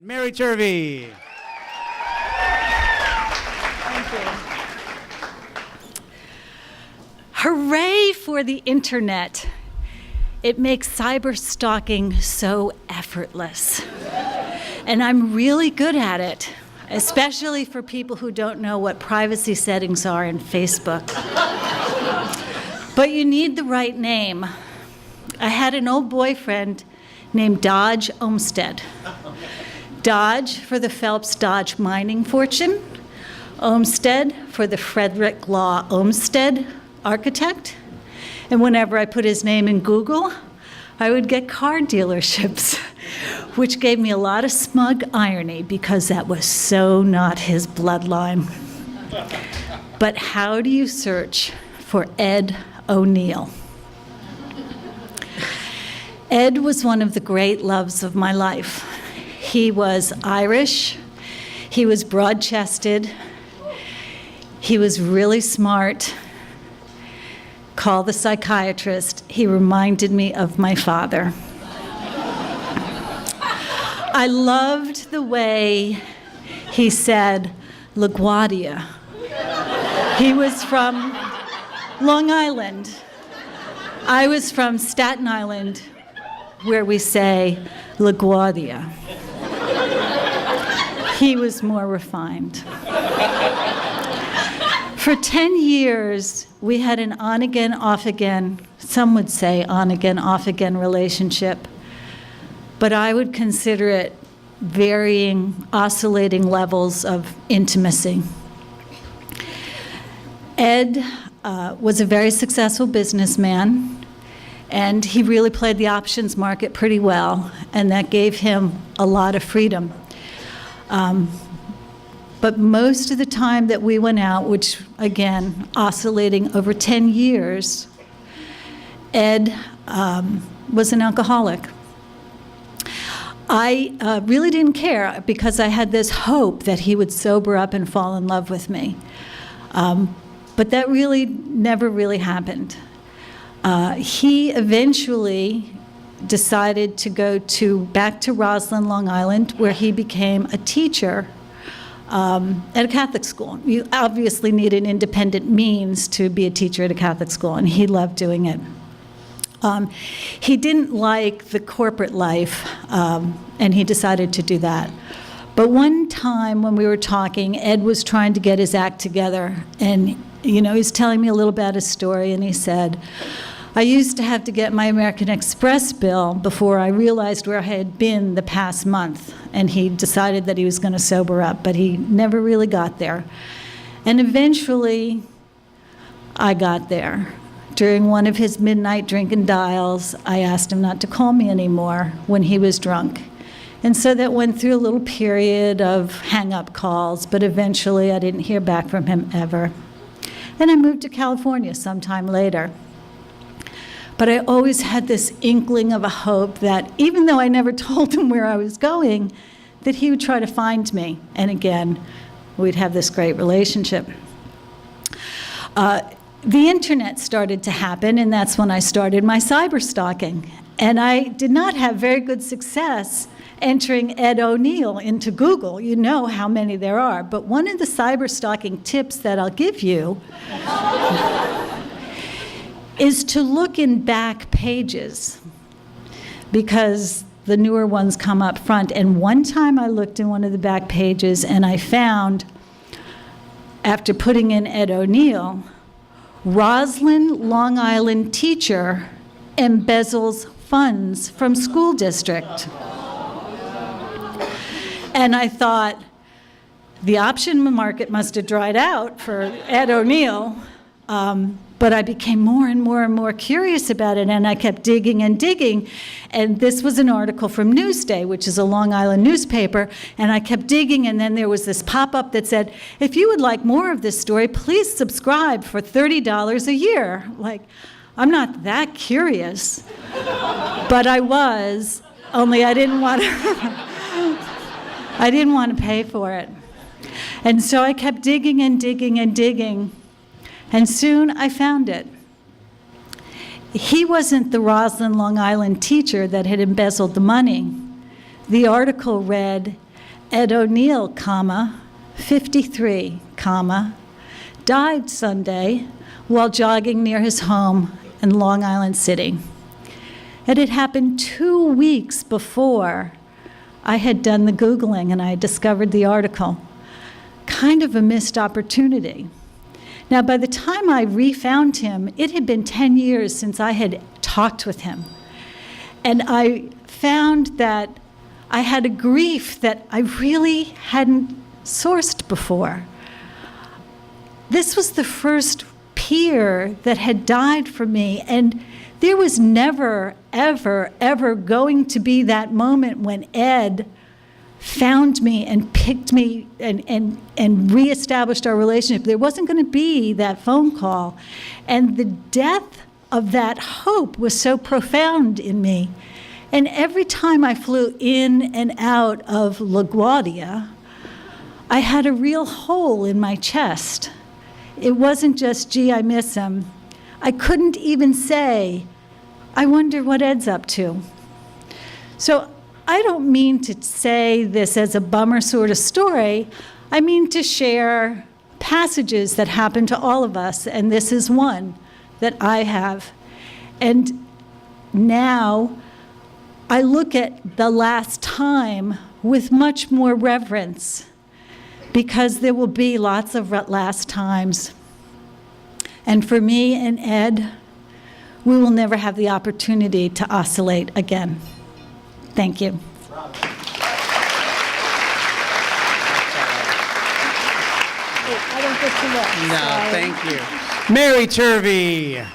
MariTurvey. Thank you. Hooray for the internet. It makes cyber stalking so effortless. And I'm really good at it, especially for people who don't know what privacy settings are in Facebook. But you need the right name. I had an old boyfriend named Dodge Olmsted. Dodge for the Phelps Dodge mining fortune, Olmsted for the Frederick Law Olmsted architect. And whenever I put his name in Google, I would get car dealerships, which gave me a lot of smug irony because that was so not his bloodline. But how do you search for Ed O'Neill? Ed was one of the great loves of my life. He was Irish, he was broad-chested, he was really smart. Call the psychiatrist. He reminded me of my father. I loved the way he said LaGuardia. He was from Long Island. I was from Staten Island, where we say LaGuardia. He was more refined. For 10 years, we had an on-again, off-again, some would say on-again, off-again relationship, but I would consider it varying, oscillating levels of intimacy. Ed was a very successful businessman, and he really played the options market pretty well, and that gave him a lot of freedom. But most of the time that we went out, which again, oscillating over 10 years, Ed was an alcoholic. I really didn't care because I had this hope that he would sober up and fall in love with me. But that really never really happened. He eventually decided to go back to Roslyn, Long Island, where he became a teacher at a Catholic school. You obviously need an independent means to be a teacher at a Catholic school, and he loved doing it. He didn't like the corporate life, and he decided to do that. But one time when we were talking, Ed was trying to get his act together, and he was telling me a little about his story, and he said, I used to have to get my American Express bill before I realized where I had been the past month. And he decided that he was going to sober up, but he never really got there. And eventually, I got there. During one of his midnight drink and dials, I asked him not to call me anymore when he was drunk. And so that went through a little period of hang-up calls, but eventually I didn't hear back from him ever. Then I moved to California sometime later. But I always had this inkling of a hope that even though I never told him where I was going, that he would try to find me. And again, we'd have this great relationship. The internet started to happen, and that's when I started my cyber stalking. And I did not have very good success entering Ed O'Neill into Google. You know how many there are. But one of the cyber stalking tips that I'll give you is to look in back pages, because the newer ones come up front. And one time I looked in one of the back pages and I found, after putting in Ed O'Neill, Roslyn, Long Island teacher embezzles funds from school district. And I thought, the option market must have dried out for Ed O'Neill. But I became more and more and more curious about it, and I kept digging and digging. And this was an article from Newsday, which is a Long Island newspaper, and I kept digging, and then there was this pop-up that said, if you would like more of this story, please subscribe for $30 a year. Like, I'm not that curious, but I was, only I didn't want to, I didn't want to pay for it. And so I kept digging and digging and digging. And soon I found it. He wasn't the Roslyn, Long Island teacher that had embezzled the money. The article read, Ed O'Neill, 53, died Sunday while jogging near his home in Long Island City. It had happened 2 weeks before I had done the Googling and I discovered the article. Kind of a missed opportunity. Now, by the time I refound him, it had been 10 years since I had talked with him. And I found that I had a grief that I really hadn't sourced before. This was the first peer that had died for me, and there was never, ever, ever going to be that moment when Ed found me and picked me and reestablished our relationship. There wasn't going to be that phone call. And the death of that hope was so profound in me. And every time I flew in and out of LaGuardia, I had a real hole in my chest. It wasn't just, gee, I miss him. I couldn't even say, I wonder what Ed's up to. So I don't mean to say this as a bummer sort of story. I mean to share passages that happen to all of us, and this is one that I have. And now I look at the last time with much more reverence, because there will be lots of last times. And for me and Ed, we will never have the opportunity to oscillate again. Thank you. No, thank you. MariTurvey.